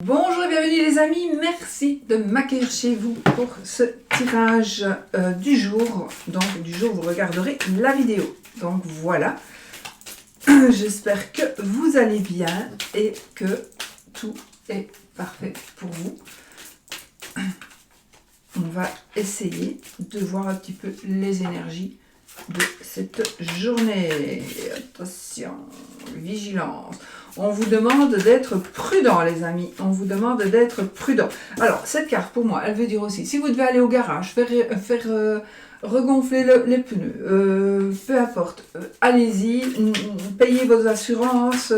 Bonjour et bienvenue les amis, merci de m'accueillir chez vous pour ce tirage du jour. Donc du jour vous regarderez la vidéo. Donc voilà, j'espère que vous allez bien et que tout est parfait pour vous. On va essayer de voir un petit peu les énergies de cette journée. Attention, vigilance. On vous demande d'être prudent, les amis. On vous demande d'être prudent. Alors, cette carte, pour moi, elle veut dire aussi, si vous devez aller au garage, faire regonfler les pneus, peu importe, allez-y, payez vos assurances,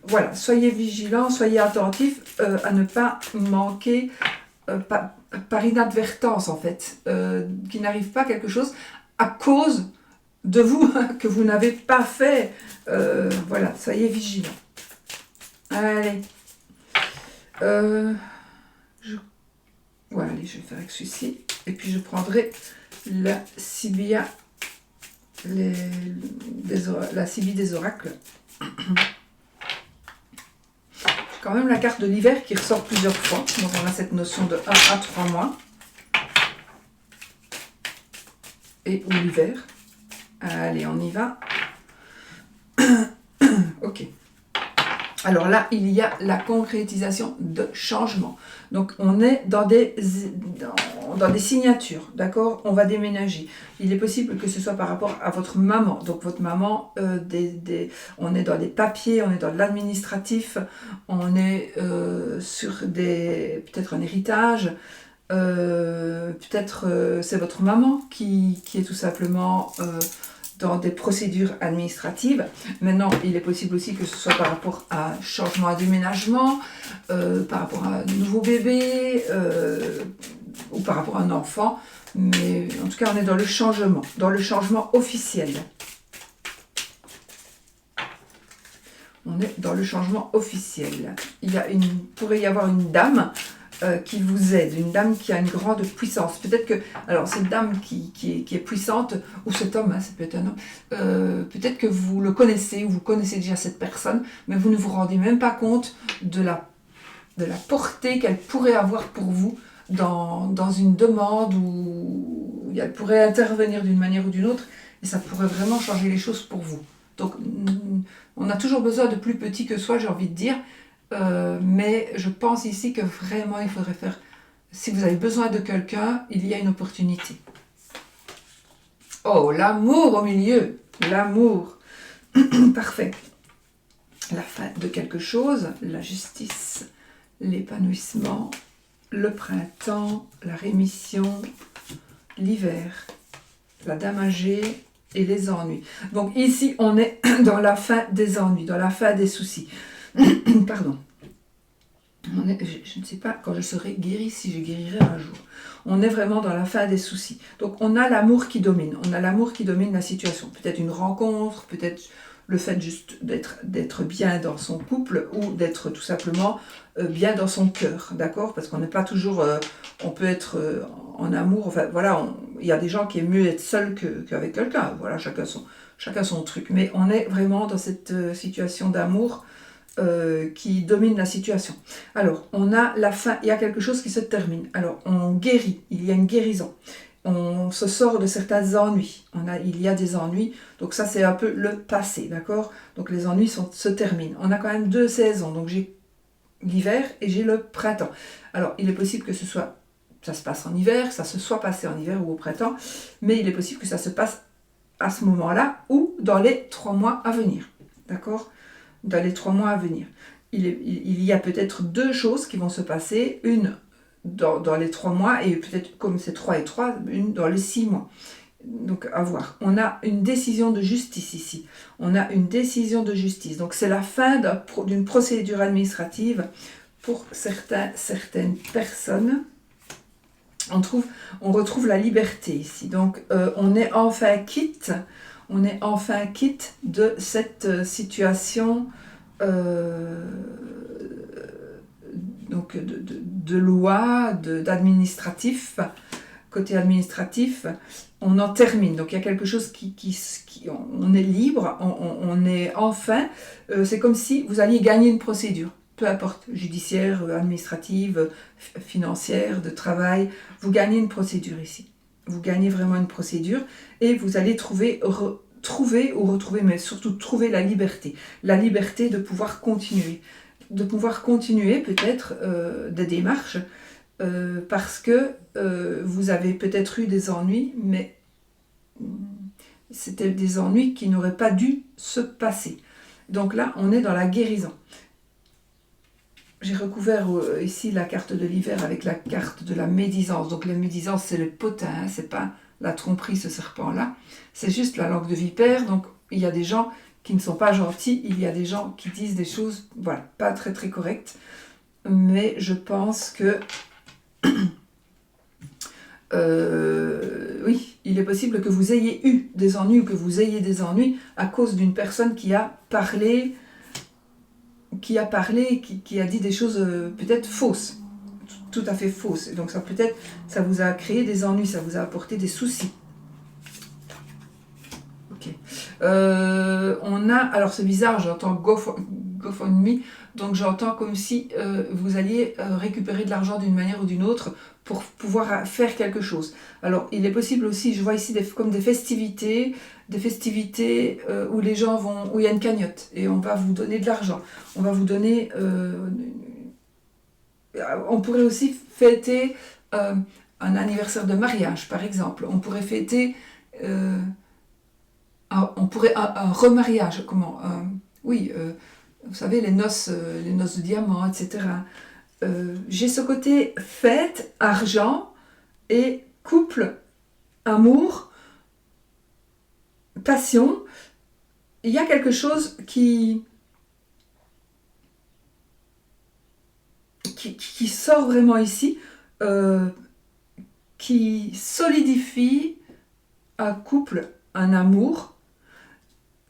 voilà, soyez vigilants, soyez attentifs à ne pas manquer par inadvertance, en fait, qu'il n'arrive pas quelque chose à cause de vous, que vous n'avez pas fait. Voilà, soyez vigilants. Allez. Voilà, allez, je vais faire avec celui-ci. Et puis je prendrai la Sibia, la Sibie des oracles. J'ai quand même la carte de l'hiver qui ressort plusieurs fois. Donc on a cette notion de 1 à 3 mois. Et ou l'hiver. Allez, on y va. Ok. Alors là, il y a la concrétisation de changement. Donc, on est dans des signatures, d'accord? On va déménager. Il est possible que ce soit par rapport à votre maman. Donc, votre maman, on est dans des papiers, on est dans de l'administratif, on est sur peut-être un héritage, peut-être c'est votre maman qui est tout simplement dans des procédures administratives. Maintenant, il est possible aussi que ce soit par rapport à un changement à déménagement, par rapport à un nouveau bébé, ou par rapport à un enfant. Mais en tout cas, on est dans le changement officiel. On est dans le changement officiel. Pourrait y avoir une dame qui vous aide, une dame qui a une grande puissance. Peut-être que, alors cette dame qui est puissante, ou cet homme, hein, ça peut être un homme, peut-être que vous le connaissez, ou vous connaissez déjà cette personne, mais vous ne vous rendez même pas compte de la portée qu'elle pourrait avoir pour vous dans une demande où elle pourrait intervenir d'une manière ou d'une autre, et ça pourrait vraiment changer les choses pour vous. Donc, on a toujours besoin de plus petit que soi, j'ai envie de dire, mais je pense ici que vraiment il faudrait faire, si vous avez besoin de quelqu'un, il y a une opportunité. Oh, l'amour au milieu, l'amour, parfait. La fin de quelque chose, la justice, l'épanouissement, le printemps, la rémission, l'hiver, la dame âgée et les ennuis. Donc ici, on est dans la fin des ennuis, dans la fin des soucis. Pardon. Je ne sais pas quand je serai guérie, si je guérirai un jour. On est vraiment dans la fin des soucis. Donc on a l'amour qui domine. On a l'amour qui domine la situation. Peut-être une rencontre, peut-être le fait juste d'être bien dans son couple ou d'être tout simplement bien dans son cœur. D'accord? Parce qu'on n'est pas toujours... on peut être en amour. Enfin voilà, il y a des gens qui aiment mieux être seul qu'avec quelqu'un. Voilà, chacun son truc. Mais on est vraiment dans cette situation d'amour qui domine la situation. Alors, on a la fin, il y a quelque chose qui se termine. Alors, on guérit, il y a une guérison. On se sort de certains ennuis. Il y a des ennuis, donc ça c'est un peu le passé, d'accord? Donc les ennuis se terminent. On a quand même 2 saisons, donc j'ai l'hiver et j'ai le printemps. Alors, il est possible que ça se passe en hiver, que ça se soit passé en hiver ou au printemps, mais il est possible que ça se passe à ce moment-là ou dans les 3 mois à venir, d'accord? Dans les 3 mois à venir. Il y a peut-être 2 choses qui vont se passer, une dans les 3 mois et peut-être comme c'est 3 et 3, une dans les 6 mois. Donc à voir. On a une décision de justice ici. On a une décision de justice. Donc c'est la fin d'une procédure administrative pour certaines personnes. On retrouve la liberté ici. Donc on est enfin quitte. On est enfin quitte de cette situation donc de loi, d'administratif, côté administratif, on en termine. Donc il y a quelque chose on est libre, on est enfin, c'est comme si vous alliez gagner une procédure. peu importe, judiciaire, administrative, financière, de travail, vous gagnez une procédure ici. Vous gagnez vraiment une procédure et vous allez trouver, retrouver, mais surtout trouver la liberté de pouvoir continuer. De pouvoir continuer peut-être des démarches parce que vous avez peut-être eu des ennuis, mais c'était des ennuis qui n'auraient pas dû se passer. Donc là, on est dans la guérison. J'ai recouvert ici la carte de l'hiver avec la carte de la médisance. Donc la médisance, c'est le potin, hein, c'est pas la tromperie, ce serpent-là. C'est juste la langue de vipère. Donc il y a des gens qui ne sont pas gentils, il y a des gens qui disent des choses, voilà, pas très très correctes. Mais je pense que oui, il est possible que vous ayez eu des ennuis ou que vous ayez des ennuis à cause d'une personne qui a parlé, qui a dit des choses peut-être fausses, tout à fait fausses. Et donc ça peut-être, ça vous a créé des ennuis, ça vous a apporté des soucis. Ok. On a, alors c'est bizarre, j'entends GoFundMe, donc j'entends comme si vous alliez récupérer de l'argent d'une manière ou d'une autre pour pouvoir faire quelque chose. Alors il est possible aussi, je vois ici comme des festivités où les gens vont, où il y a une cagnotte et on va vous donner de l'argent. On va vous donner, on pourrait aussi fêter un anniversaire de mariage par exemple. On pourrait fêter un remariage, oui, vous savez, les noces de diamants, etc. J'ai ce côté fête, argent et couple, amour, passion. Il y a quelque chose qui sort vraiment ici, qui solidifie un couple, un amour.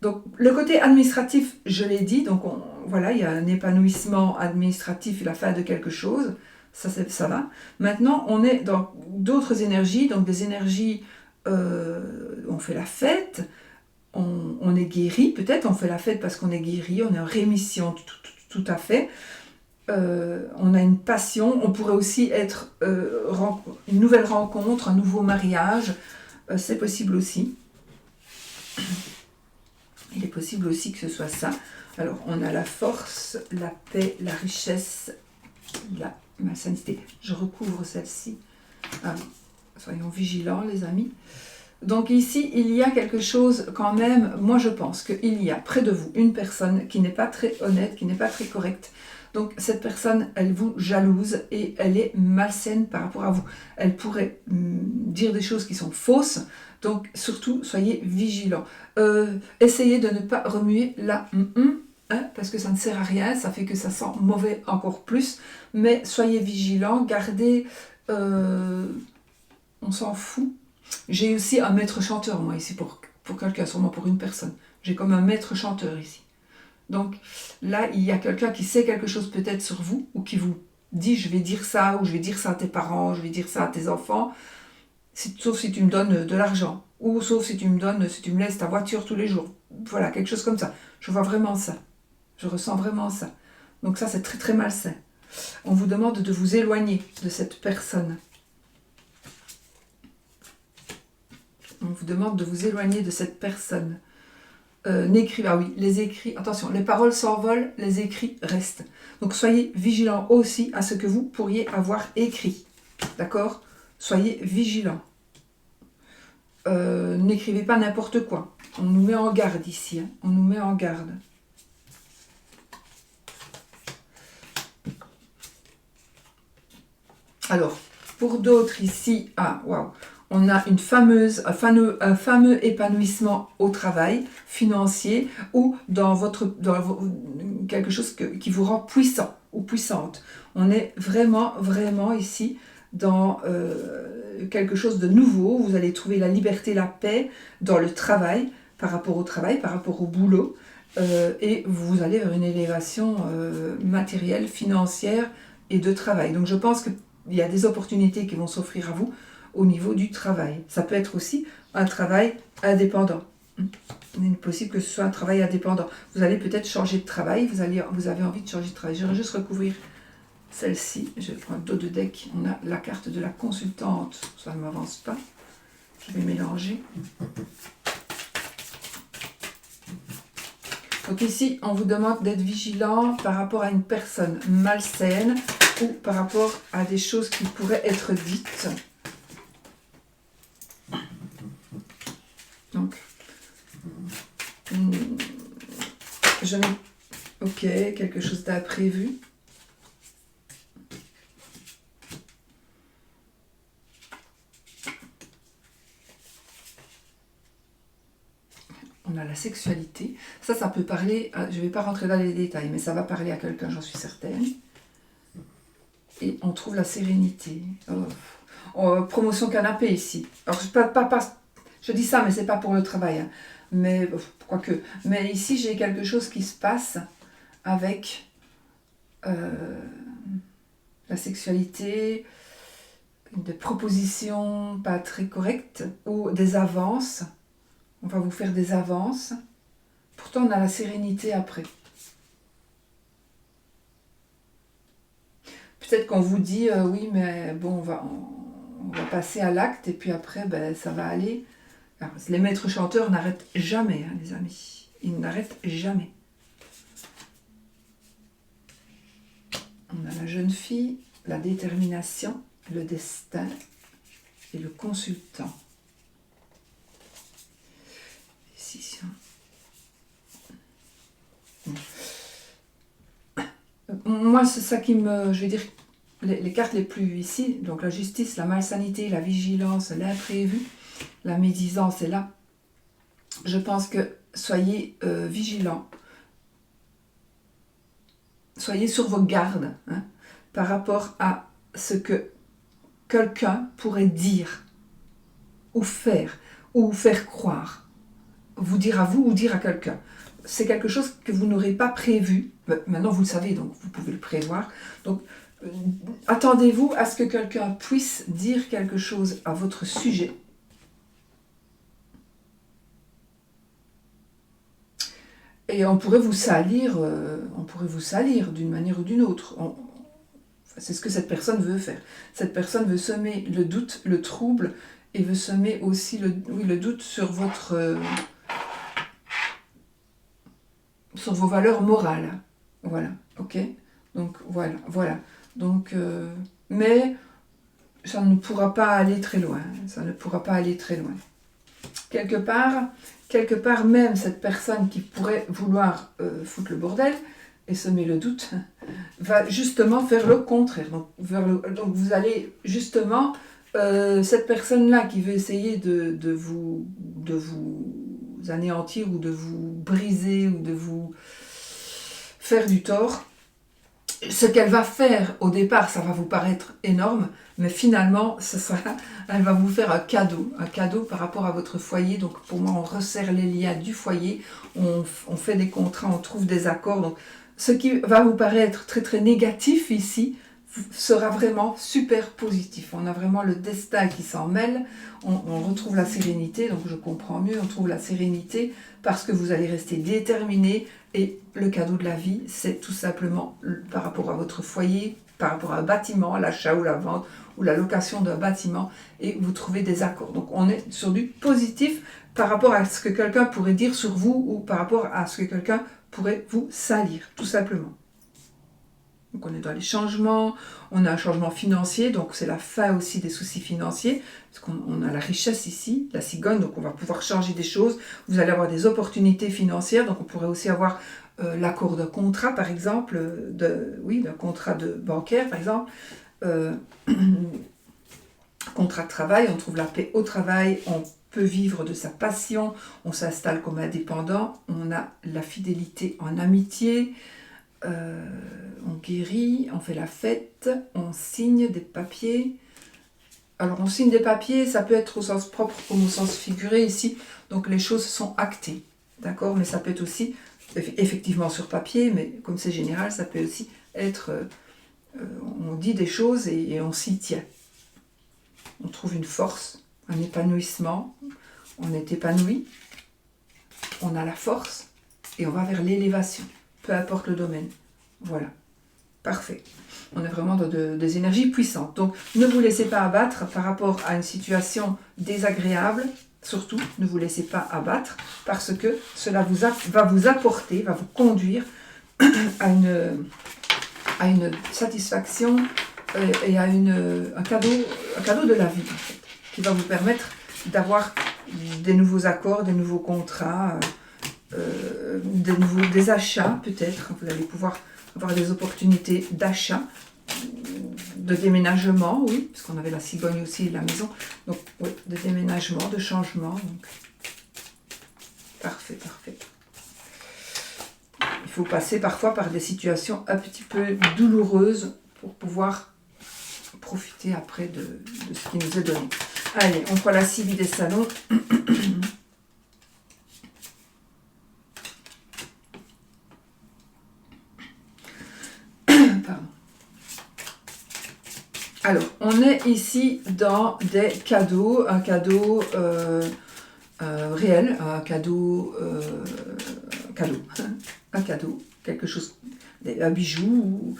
Donc le côté administratif, je l'ai dit, donc voilà, il y a un épanouissement administratif et la fin de quelque chose, ça va. Maintenant, on est dans d'autres énergies, donc des énergies, on fait la fête, on est guéri, peut-être on fait la fête parce qu'on est guéri, on est en rémission, tout à fait. On a une passion, on pourrait aussi être une nouvelle rencontre, un nouveau mariage, c'est possible aussi. Il est possible aussi que ce soit ça. Alors, on a la force, la paix, la richesse, la malsainité. Je recouvre celle-ci. Soyons vigilants, les amis. Donc ici, il y a quelque chose quand même, moi je pense qu'il y a près de vous une personne qui n'est pas très honnête, qui n'est pas très correcte. Donc cette personne, elle vous jalouse et elle est malsaine par rapport à vous. Elle pourrait dire des choses qui sont fausses, donc surtout soyez vigilants. Essayez de ne pas remuer la parce que ça ne sert à rien, ça fait que ça sent mauvais encore plus, mais soyez vigilants, gardez, on s'en fout. J'ai aussi un maître chanteur, moi, ici, pour quelqu'un, sûrement pour une personne. J'ai comme un maître chanteur ici. Donc là, il y a quelqu'un qui sait quelque chose peut-être sur vous, ou qui vous dit, je vais dire ça, ou je vais dire ça à tes parents, je vais dire ça à tes enfants, sauf si tu me donnes de l'argent, ou sauf si tu me laisses ta voiture tous les jours. Voilà, quelque chose comme ça. Je vois vraiment ça. Je ressens vraiment ça. Donc ça, c'est très très malsain. On vous demande de vous éloigner de cette personne. On vous demande de vous éloigner de cette personne. Ah oui, les écrits, attention, les paroles s'envolent, les écrits restent. Donc soyez vigilants aussi à ce que vous pourriez avoir écrit. D'accord ? Soyez vigilants. N'écrivez pas n'importe quoi. On nous met en garde ici. Hein. On nous met en garde. Alors, pour d'autres ici, on a un fameux épanouissement au travail, financier, ou dans quelque chose qui vous rend puissant ou puissante. On est vraiment, vraiment ici dans quelque chose de nouveau. Vous allez trouver la liberté, la paix dans le travail, par rapport au boulot, et vous allez vers une élévation matérielle, financière et de travail. Donc je pense qu'il y a des opportunités qui vont s'offrir à vous au niveau du travail. Ça peut être aussi un travail indépendant. Il est possible que ce soit un travail indépendant. Vous allez peut-être changer de travail, vous avez envie de changer de travail. Je vais juste recouvrir celle-ci. Je vais prendre dos de deck. On a la carte de la consultante. Ça ne m'avance pas. Je vais mélanger. Donc ici, on vous demande d'être vigilant par rapport à une personne malsaine ou par rapport à des choses qui pourraient être dites. Donc, je n'ai... Ok, quelque chose d'imprévu. On a la sexualité. Ça peut parler... Je ne vais pas rentrer dans les détails, mais ça va parler à quelqu'un, j'en suis certaine. Et on trouve la sérénité. Promotion canapé ici. Alors, je dis ça, mais c'est pas pour le travail. Hein. Mais, quoique. Mais ici, j'ai quelque chose qui se passe avec la sexualité, des propositions pas très correctes ou des avances. On va vous faire des avances. Pourtant, on a la sérénité après. Peut-être qu'on vous dit, oui, mais bon, on va passer à l'acte et puis après, ben, ça va aller. Alors, les maîtres chanteurs n'arrêtent jamais, hein, les amis. Ils n'arrêtent jamais. On a la jeune fille, la détermination, le destin et le consultant. Ici, moi, c'est ça qui me... Je vais dire, les cartes les plus ici, donc la justice, la malsanité, la vigilance, l'imprévu, la médisance est là. Je pense que soyez vigilants. Soyez sur vos gardes hein, par rapport à ce que quelqu'un pourrait dire ou faire croire. Vous dire à vous ou dire à quelqu'un. C'est quelque chose que vous n'aurez pas prévu. Maintenant, vous le savez, donc vous pouvez le prévoir. Donc, attendez-vous à ce que quelqu'un puisse dire quelque chose à votre sujet. Et on pourrait vous salir d'une manière ou d'une autre. C'est ce que cette personne veut faire. Cette personne veut semer le doute, le trouble, et veut semer aussi le doute sur sur vos valeurs morales. Voilà, ok. Donc voilà. Donc, mais ça ne pourra pas aller très loin. Ça ne pourra pas aller très loin. Quelque part même cette personne qui pourrait vouloir foutre le bordel et semer le doute va justement faire le contraire. Donc vous allez justement, cette personne-là qui veut essayer de vous anéantir ou de vous briser ou de vous faire du tort, ce qu'elle va faire au départ, ça va vous paraître énorme, mais finalement, elle va vous faire un cadeau par rapport à votre foyer. Donc pour moi, on resserre les liens du foyer, on fait des contrats, on trouve des accords. Donc ce qui va vous paraître très très négatif ici sera vraiment super positif. On a vraiment le destin qui s'en mêle, on retrouve la sérénité, donc je comprends mieux, on trouve la sérénité parce que vous allez rester déterminé. Et le cadeau de la vie, c'est tout simplement par rapport à votre foyer, par rapport à un bâtiment, l'achat ou la vente ou la location d'un bâtiment, et vous trouvez des accords. Donc on est sur du positif par rapport à ce que quelqu'un pourrait dire sur vous ou par rapport à ce que quelqu'un pourrait vous salir, tout simplement. Donc on est dans les changements, on a un changement financier, donc c'est la fin aussi des soucis financiers, parce qu'on a la richesse ici, la cigogne, donc on va pouvoir changer des choses, vous allez avoir des opportunités financières, donc on pourrait aussi avoir l'accord d'un contrat par exemple, d'un contrat bancaire par exemple, contrat de travail, on trouve la paix au travail, on peut vivre de sa passion, on s'installe comme indépendant, on a la fidélité en amitié, on guérit, on fait la fête, on signe des papiers. Alors on signe des papiers, ça peut être au sens propre comme au sens figuré ici, donc les choses sont actées, d'accord, mais ça peut être aussi effectivement sur papier, mais comme c'est général, ça peut aussi être, on dit des choses et on s'y tient. On trouve une force, un épanouissement, on est épanoui. on a la force et on va vers l'élévation, peu importe le domaine. Voilà, parfait. On est vraiment dans des énergies puissantes. Donc, ne vous laissez pas abattre par rapport à une situation désagréable. Surtout, ne vous laissez pas abattre parce que cela va vous apporter, va vous conduire à une satisfaction et à un cadeau de la vie, en fait, qui va vous permettre d'avoir des nouveaux accords, des nouveaux contrats, des achats peut-être. Vous allez pouvoir avoir des opportunités d'achat, de déménagement, oui, parce qu'on avait la cigogne aussi, la maison. Donc, oui, de déménagement, de changement. Donc. Parfait, parfait. Il faut passer parfois par des situations un petit peu douloureuses pour pouvoir profiter après de ce qui nous est donné. Allez, on prend la Sylvie des salons. Pardon. Alors, on est ici dans des cadeaux, un cadeau réel, un cadeau, quelque chose, un bijou,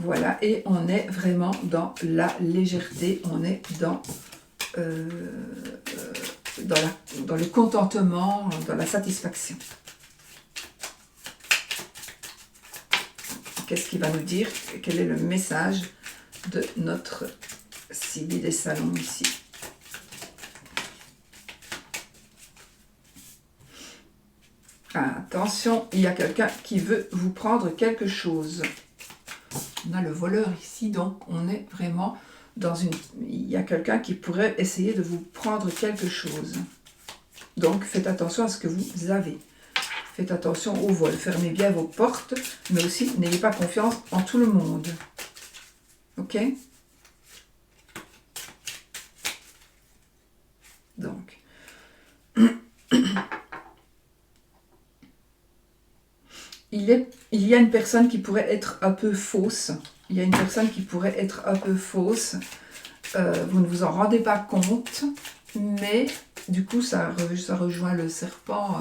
voilà, et on est vraiment dans la légèreté, on est dans le contentement, dans la satisfaction. Qu'est-ce qu'il va nous dire? Quel est le message de notre Sylvie des salons ici? Ah, attention, il y a quelqu'un qui veut vous prendre quelque chose. On a le voleur ici, donc on est vraiment dans une... Il y a quelqu'un qui pourrait essayer de vous prendre quelque chose. Donc faites attention à ce que vous avez. Faites attention au vol. Fermez bien vos portes, mais aussi n'ayez pas confiance en tout le monde. Ok? Donc... Il y a une personne qui pourrait être un peu fausse. Il y a une personne qui pourrait être un peu fausse. Vous ne vous en rendez pas compte, mais du coup, ça rejoint le serpent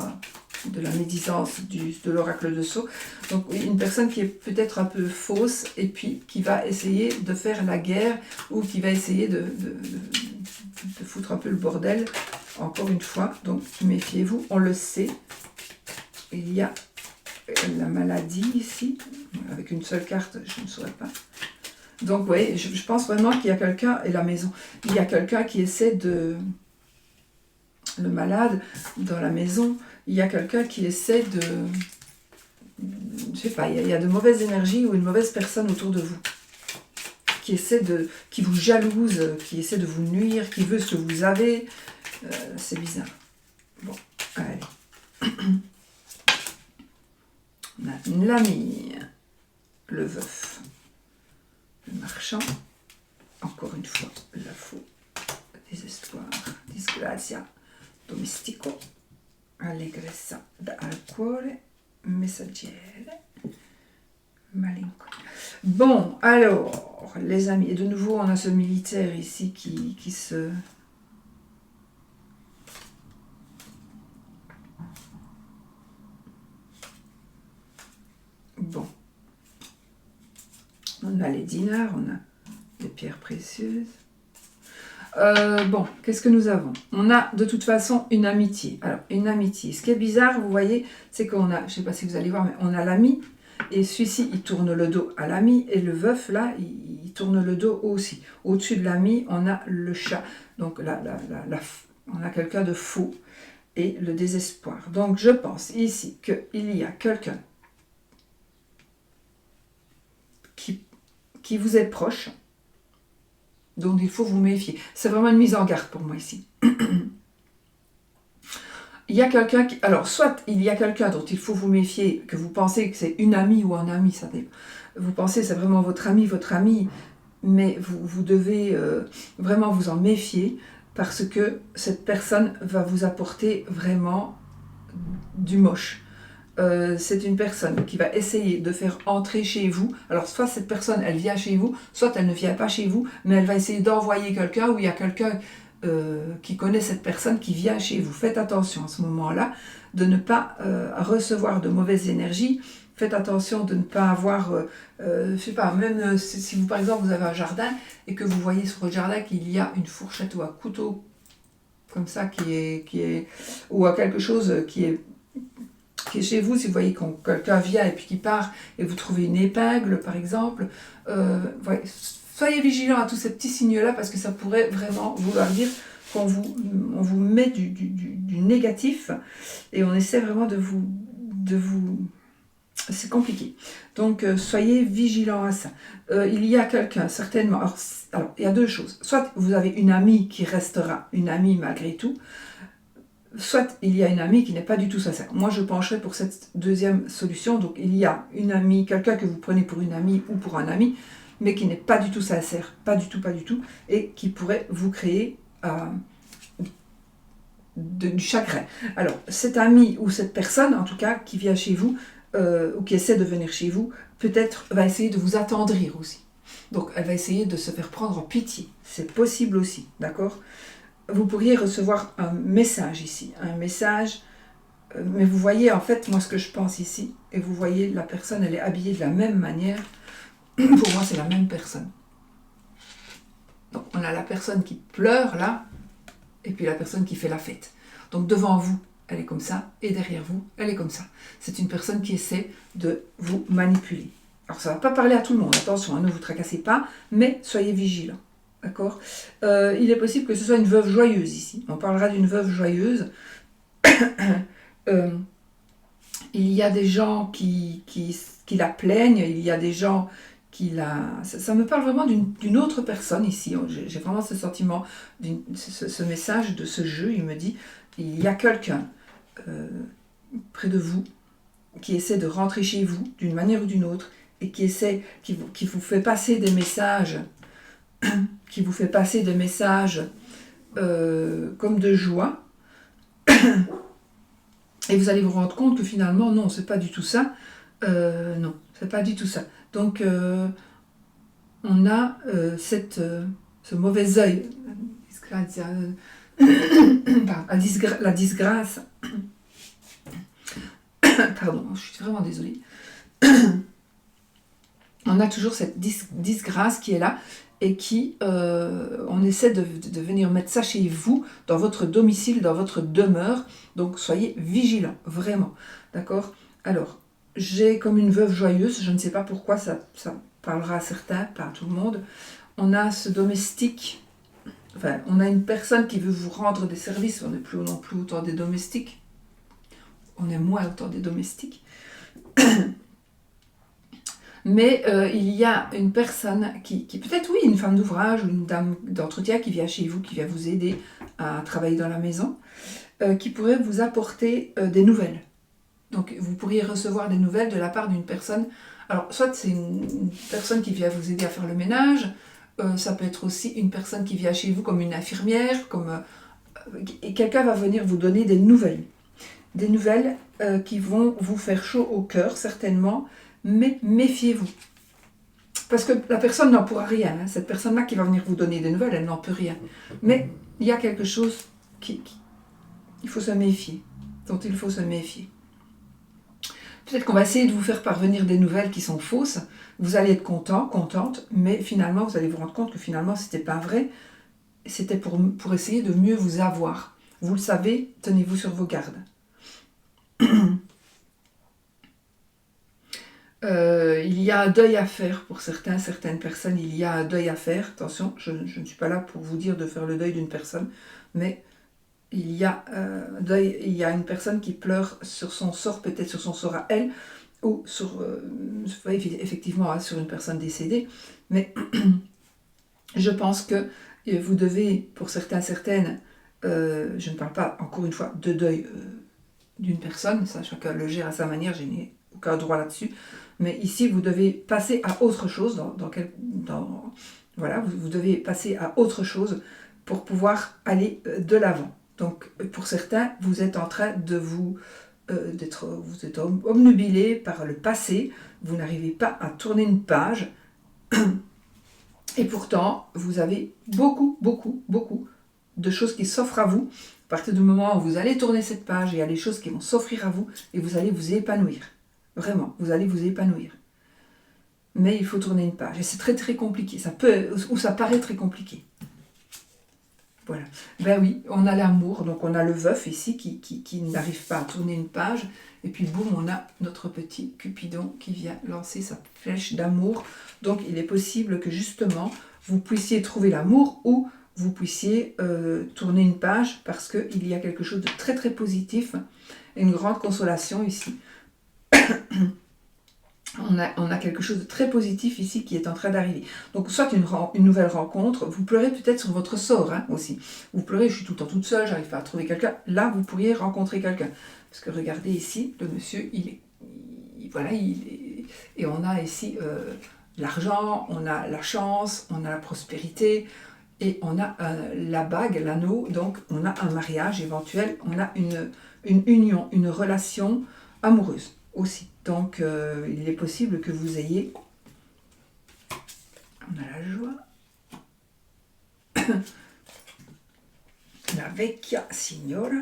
de la médisance de l'oracle de Sceaux. Donc, une personne qui est peut-être un peu fausse et puis qui va essayer de faire la guerre ou qui va essayer de foutre un peu le bordel, encore une fois. Donc, méfiez-vous, on le sait. Il y a la maladie ici, avec une seule carte, je ne saurais pas. Donc oui, je pense vraiment qu'il y a quelqu'un, et la maison, il y a quelqu'un qui essaie de... Le malade, dans la maison, il y a quelqu'un qui essaie de... Je sais pas, il y a de mauvaises énergies ou une mauvaise personne autour de vous. Qui essaie de... qui vous jalouse, qui essaie de vous nuire, qui veut ce que vous avez. C'est bizarre. Bon, allez. On a l'ami, le veuf, le marchand, encore une fois, la faux, désespoir, disgrazia, domestico, allegrezza dal cuore, messaggere, malinconia. Bon, alors, les amis, et de nouveau, on a ce militaire ici qui se... Bon, on a les dinars, on a les pierres précieuses. Bon, qu'est-ce que nous avons? On a de toute façon une amitié. Alors, une amitié. Ce qui est bizarre, vous voyez, c'est qu'on a, je ne sais pas si vous allez voir, mais on a l'ami, et celui-ci, il tourne le dos à l'ami, et le veuf, là, il tourne le dos aussi. Au-dessus de l'ami, on a le chat. Donc, on a quelqu'un de faux, et le désespoir. Donc, je pense ici qu'il y a quelqu'un qui vous est proche, dont il faut vous méfier. C'est vraiment une mise en garde pour moi ici. Il y a quelqu'un qui... Alors, soit il y a quelqu'un dont il faut vous méfier, que vous pensez que c'est une amie ou un ami, ça dépend. Vous pensez que c'est vraiment votre ami, mais vous devez vraiment vous en méfier, parce que cette personne va vous apporter vraiment du moche. C'est une personne qui va essayer de faire entrer chez vous. Alors, soit cette personne, elle vient chez vous, soit elle ne vient pas chez vous, mais elle va essayer d'envoyer quelqu'un, ou il y a quelqu'un qui connaît cette personne qui vient chez vous. Faites attention à ce moment-là. de ne pas recevoir de mauvaises énergies. Faites attention de ne pas avoir, je sais pas, même si vous, par exemple, vous avez un jardin et que vous voyez sur votre jardin qu'il y a une fourchette ou un couteau comme ça ou quelque chose qui est chez vous, si vous voyez quand quelqu'un vient et puis qui part et vous trouvez une épingle par exemple, ouais, soyez vigilants à tous ces petits signes-là parce que ça pourrait vraiment vouloir dire qu'on on vous met du négatif et on essaie vraiment de vous c'est compliqué. Donc, soyez vigilants à ça. Il y a quelqu'un, certainement. Alors, il y a deux choses. Soit vous avez une amie qui restera une amie malgré tout, soit il y a une amie qui n'est pas du tout sincère. Moi, je pencherai pour cette deuxième solution. Donc, il y a une amie, quelqu'un que vous prenez pour une amie ou pour un ami, mais qui n'est pas du tout sincère, pas du tout, et qui pourrait vous créer du chagrin. Alors, cet ami ou cette personne, en tout cas, qui vient chez vous, ou qui essaie de venir chez vous, peut-être va essayer de vous attendrir aussi. Donc, elle va essayer de se faire prendre en pitié. C'est possible aussi, d'accord ? Vous pourriez recevoir un message ici, un message, mais vous voyez en fait, moi ce que je pense ici, et vous voyez la personne, elle est habillée de la même manière. Pour moi, c'est la même personne. Donc, on a la personne qui pleure là, et puis la personne qui fait la fête. Donc, devant vous, elle est comme ça, et derrière vous, elle est comme ça. C'est une personne qui essaie de vous manipuler. Alors, ça ne va pas parler à tout le monde, attention, ne vous tracassez pas, mais soyez vigilants, d'accord ? Il est possible que ce soit une veuve joyeuse ici. On parlera d'une veuve joyeuse. Il y a des gens qui la plaignent, il y a des gens qui la... Ça me parle vraiment d'une autre personne ici. J'ai vraiment ce sentiment, ce message de ce jeu, il me dit, il y a quelqu'un près de vous qui essaie de rentrer chez vous d'une manière ou d'une autre et qui vous fait passer des messages comme de joie et vous allez vous rendre compte que finalement non, c'est pas du tout ça. Non, c'est pas du tout ça. Donc on a ce mauvais œil, la disgrâce. Pardon, je suis vraiment désolée. On a toujours cette disgrâce qui est là et qui, on essaie de venir mettre ça chez vous, dans votre domicile, dans votre demeure. Donc soyez vigilants, vraiment. D'accord ? Alors, j'ai comme une veuve joyeuse, je ne sais pas pourquoi, ça parlera à certains, pas à tout le monde. On a ce domestique, enfin, on a une personne qui veut vous rendre des services, on n'est plus non plus autant des domestiques. On est moins autant des domestiques. Mais il y a une personne qui peut-être oui, une femme d'ouvrage ou une dame d'entretien qui vient chez vous, qui vient vous aider à travailler dans la maison, qui pourrait vous apporter des nouvelles. Donc vous pourriez recevoir des nouvelles de la part d'une personne. Alors soit c'est une personne qui vient vous aider à faire le ménage, ça peut être aussi une personne qui vient chez vous comme une infirmière, et quelqu'un va venir vous donner des nouvelles. Des nouvelles qui vont vous faire chaud au cœur certainement, mais méfiez-vous. Parce que la personne n'en pourra rien. Hein. Cette personne-là qui va venir vous donner des nouvelles, elle n'en peut rien. Mais il y a quelque chose il faut se méfier, dont il faut se méfier. Peut-être qu'on va essayer de vous faire parvenir des nouvelles qui sont fausses. Vous allez être content, contente, mais finalement, vous allez vous rendre compte que finalement, ce n'était pas vrai. C'était pour essayer de mieux vous avoir. Vous le savez, tenez-vous sur vos gardes. Il y a un deuil à faire pour certaines personnes, il y a un deuil à faire. Attention, je ne suis pas là pour vous dire de faire le deuil d'une personne, mais il y a une personne qui pleure sur son sort, peut-être sur son sort à elle, ou sur, effectivement, sur une personne décédée, mais je pense que vous devez, pour certaines, je ne parle pas, encore une fois, de deuil d'une personne, ça chacun le gère à sa manière, je n'ai aucun droit là-dessus, mais ici vous devez passer à autre chose, voilà, vous devez passer à autre chose pour pouvoir aller de l'avant. Donc pour certains, vous êtes en train de vous êtes obnubilé par le passé, vous n'arrivez pas à tourner une page, et pourtant vous avez beaucoup de choses qui s'offrent à vous. À partir du moment où vous allez tourner cette page, il y a des choses qui vont s'offrir à vous et vous allez vous épanouir. Vraiment, vous allez vous épanouir. Mais il faut tourner une page. Et c'est très très compliqué. Ça paraît très compliqué. Voilà. Ben oui, on a l'amour. Donc on a le veuf ici qui n'arrive pas à tourner une page. Et puis boum, on a notre petit Cupidon qui vient lancer sa flèche d'amour. Donc il est possible que justement, vous puissiez trouver l'amour ou vous puissiez tourner une page parce qu'il y a quelque chose de très très positif. Une grande consolation ici. On a quelque chose de très positif ici qui est en train d'arriver. Donc, soit une nouvelle rencontre, vous pleurez peut-être sur votre sort aussi. Vous pleurez, je suis tout le temps toute seule, j'arrive pas à trouver quelqu'un. Là, vous pourriez rencontrer quelqu'un. Parce que regardez ici, le monsieur, voilà, et on a ici l'argent, on a la chance, on a la prospérité, et on a la bague, l'anneau, donc on a un mariage éventuel, on a une union, une relation amoureuse aussi. Donc, il est possible que vous ayez... On a la joie. La vecchia signora.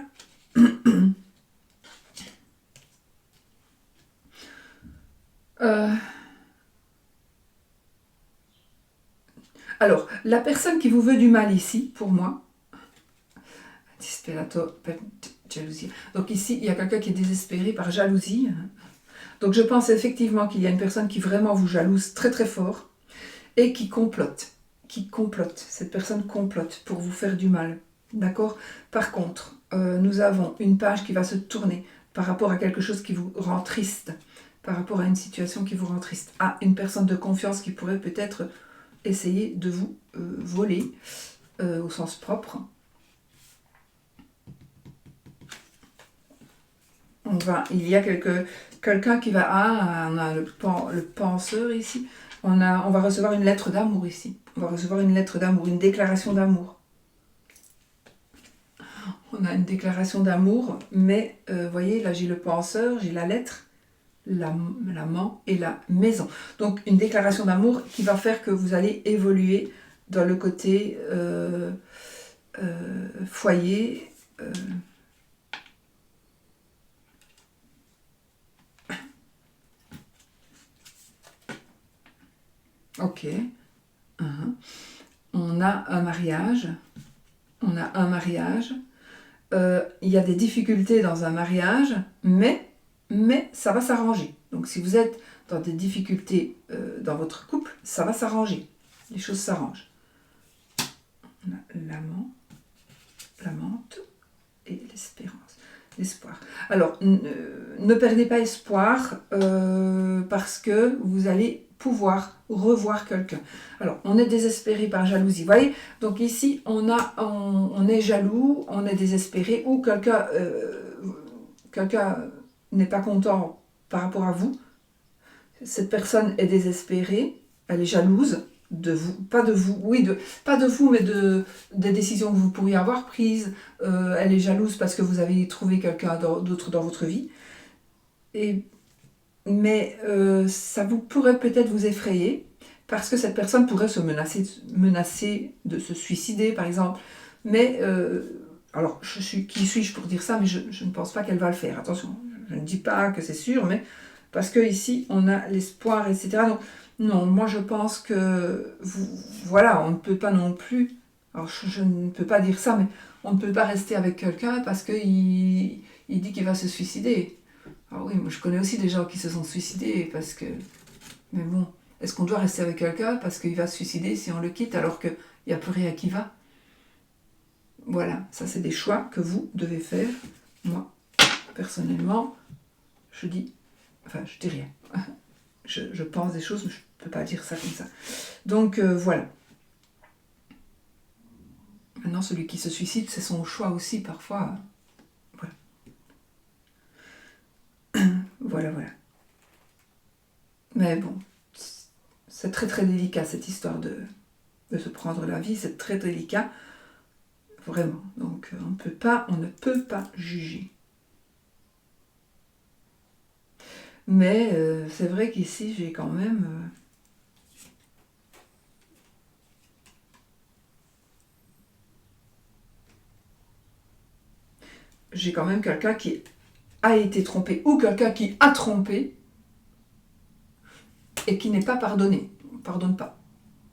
Alors, la personne qui vous veut du mal ici, pour moi, disperato per jalousie. Donc ici, il y a quelqu'un qui est désespéré par jalousie. Donc je pense effectivement qu'il y a une personne qui vraiment vous jalouse très très fort et qui complote. Cette personne complote pour vous faire du mal. D'accord? Par contre, nous avons une page qui va se tourner par rapport à quelque chose qui vous rend triste, par rapport à une situation qui vous rend triste, à une personne de confiance qui pourrait peut-être essayer de vous voler au sens propre. Il y a quelqu'un qui va... on a le penseur ici. On va recevoir une lettre d'amour ici. On va recevoir une lettre d'amour, une déclaration d'amour. On a une déclaration d'amour, mais vous voyez, là j'ai le penseur, j'ai la lettre, l'amant et la maison. Donc une déclaration d'amour qui va faire que vous allez évoluer dans le côté foyer. Ok. On a un mariage. Il y a des difficultés dans un mariage, mais ça va s'arranger. Donc si vous êtes dans des difficultés dans votre couple, ça va s'arranger. Les choses s'arrangent. On a l'amant, l'amante et l'espérance. L'espoir. Alors, ne perdez pas espoir parce que vous allez pouvoir revoir quelqu'un. Alors, on est désespéré par jalousie. Vous voyez? Donc ici, on est jaloux, on est désespéré ou quelqu'un n'est pas content par rapport à vous. Cette personne est désespérée, elle est jalouse de vous, pas de vous, pas de vous, mais des décisions que vous pourriez avoir prises. Elle est jalouse parce que vous avez trouvé quelqu'un d'autre dans votre vie. Mais ça pourrait peut-être vous effrayer parce que cette personne pourrait se menacer de se suicider, par exemple. Mais, alors, qui suis-je pour dire ça, mais je ne pense pas qu'elle va le faire. Attention, je ne dis pas que c'est sûr, mais parce que ici on a l'espoir, etc. Donc, non, moi je pense que, voilà, on ne peut pas non plus, alors je ne peux pas dire ça, mais on ne peut pas rester avec quelqu'un parce qu'il dit qu'il va se suicider. Ah oui, moi je connais aussi des gens qui se sont suicidés parce que... Mais bon, est-ce qu'on doit rester avec quelqu'un parce qu'il va se suicider si on le quitte alors qu'il n'y a plus rien qui va? Voilà, ça c'est des choix que vous devez faire. Moi, personnellement, je dis rien. Je pense des choses, mais je ne peux pas dire ça comme ça. Donc voilà. Maintenant, celui qui se suicide, c'est son choix aussi parfois. Voilà. Mais bon, c'est très très délicat cette histoire de se prendre la vie, c'est très délicat, vraiment. Donc on ne peut pas juger. Mais c'est vrai qu'ici j'ai quand même... j'ai quand même quelqu'un qui a été trompé ou quelqu'un qui a trompé et qui n'est pas pardonné. On ne pardonne pas.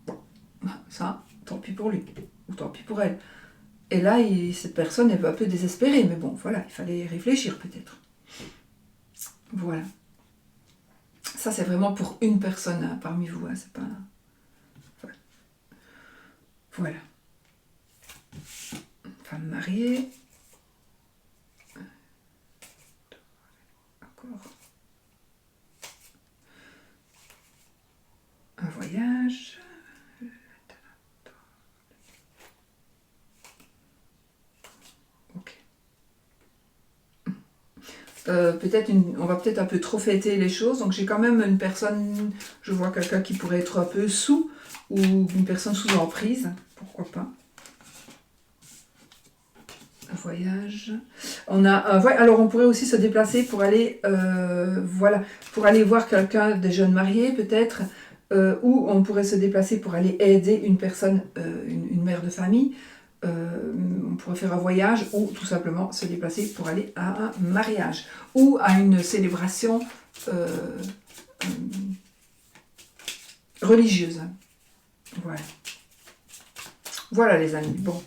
Bon, ça, tant pis pour lui ou tant pis pour elle. Et là, cette personne, elle va un peu désespérée. Mais bon, voilà, il fallait réfléchir peut-être. Voilà. Ça, c'est vraiment pour une personne hein, parmi vous. Hein, c'est pas... Voilà. Femme mariée. Encore. Un voyage. Ok. Peut-être on va peut-être un peu trop fêter les choses. Donc j'ai quand même une personne, je vois quelqu'un qui pourrait être un peu sous ou une personne sous emprise. Pourquoi pas. Un voyage. On a alors on pourrait aussi se déplacer pour aller, voilà, pour aller voir quelqu'un des jeunes mariés peut-être, ou on pourrait se déplacer pour aller aider une personne, une mère de famille. On pourrait faire un voyage ou tout simplement se déplacer pour aller à un mariage ou à une célébration religieuse. Voilà. Voilà les amis. Bon,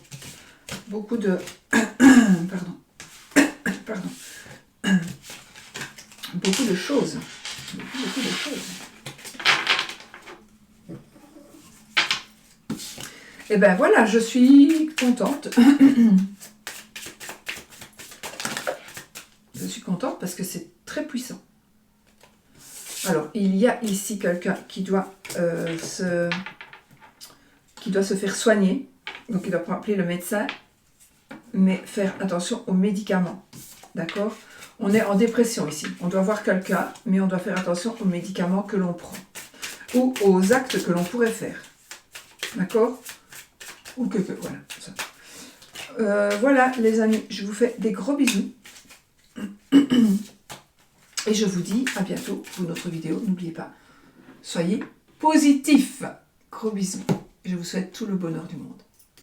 beaucoup de... Pardon. Beaucoup de choses. Beaucoup de choses. Et ben voilà, je suis contente. Je suis contente parce que c'est très puissant. Alors, il y a ici quelqu'un qui doit se faire soigner. Donc, il doit appeler le médecin, mais faire attention aux médicaments. D'accord? On est en dépression ici. On doit voir quelqu'un, mais on doit faire attention aux médicaments que l'on prend. Ou aux actes que l'on pourrait faire. D'accord? Ou voilà. Ça. Voilà les amis, je vous fais des gros bisous. Et je vous dis à bientôt pour une autre vidéo. N'oubliez pas, soyez positifs. Gros bisous. Je vous souhaite tout le bonheur du monde.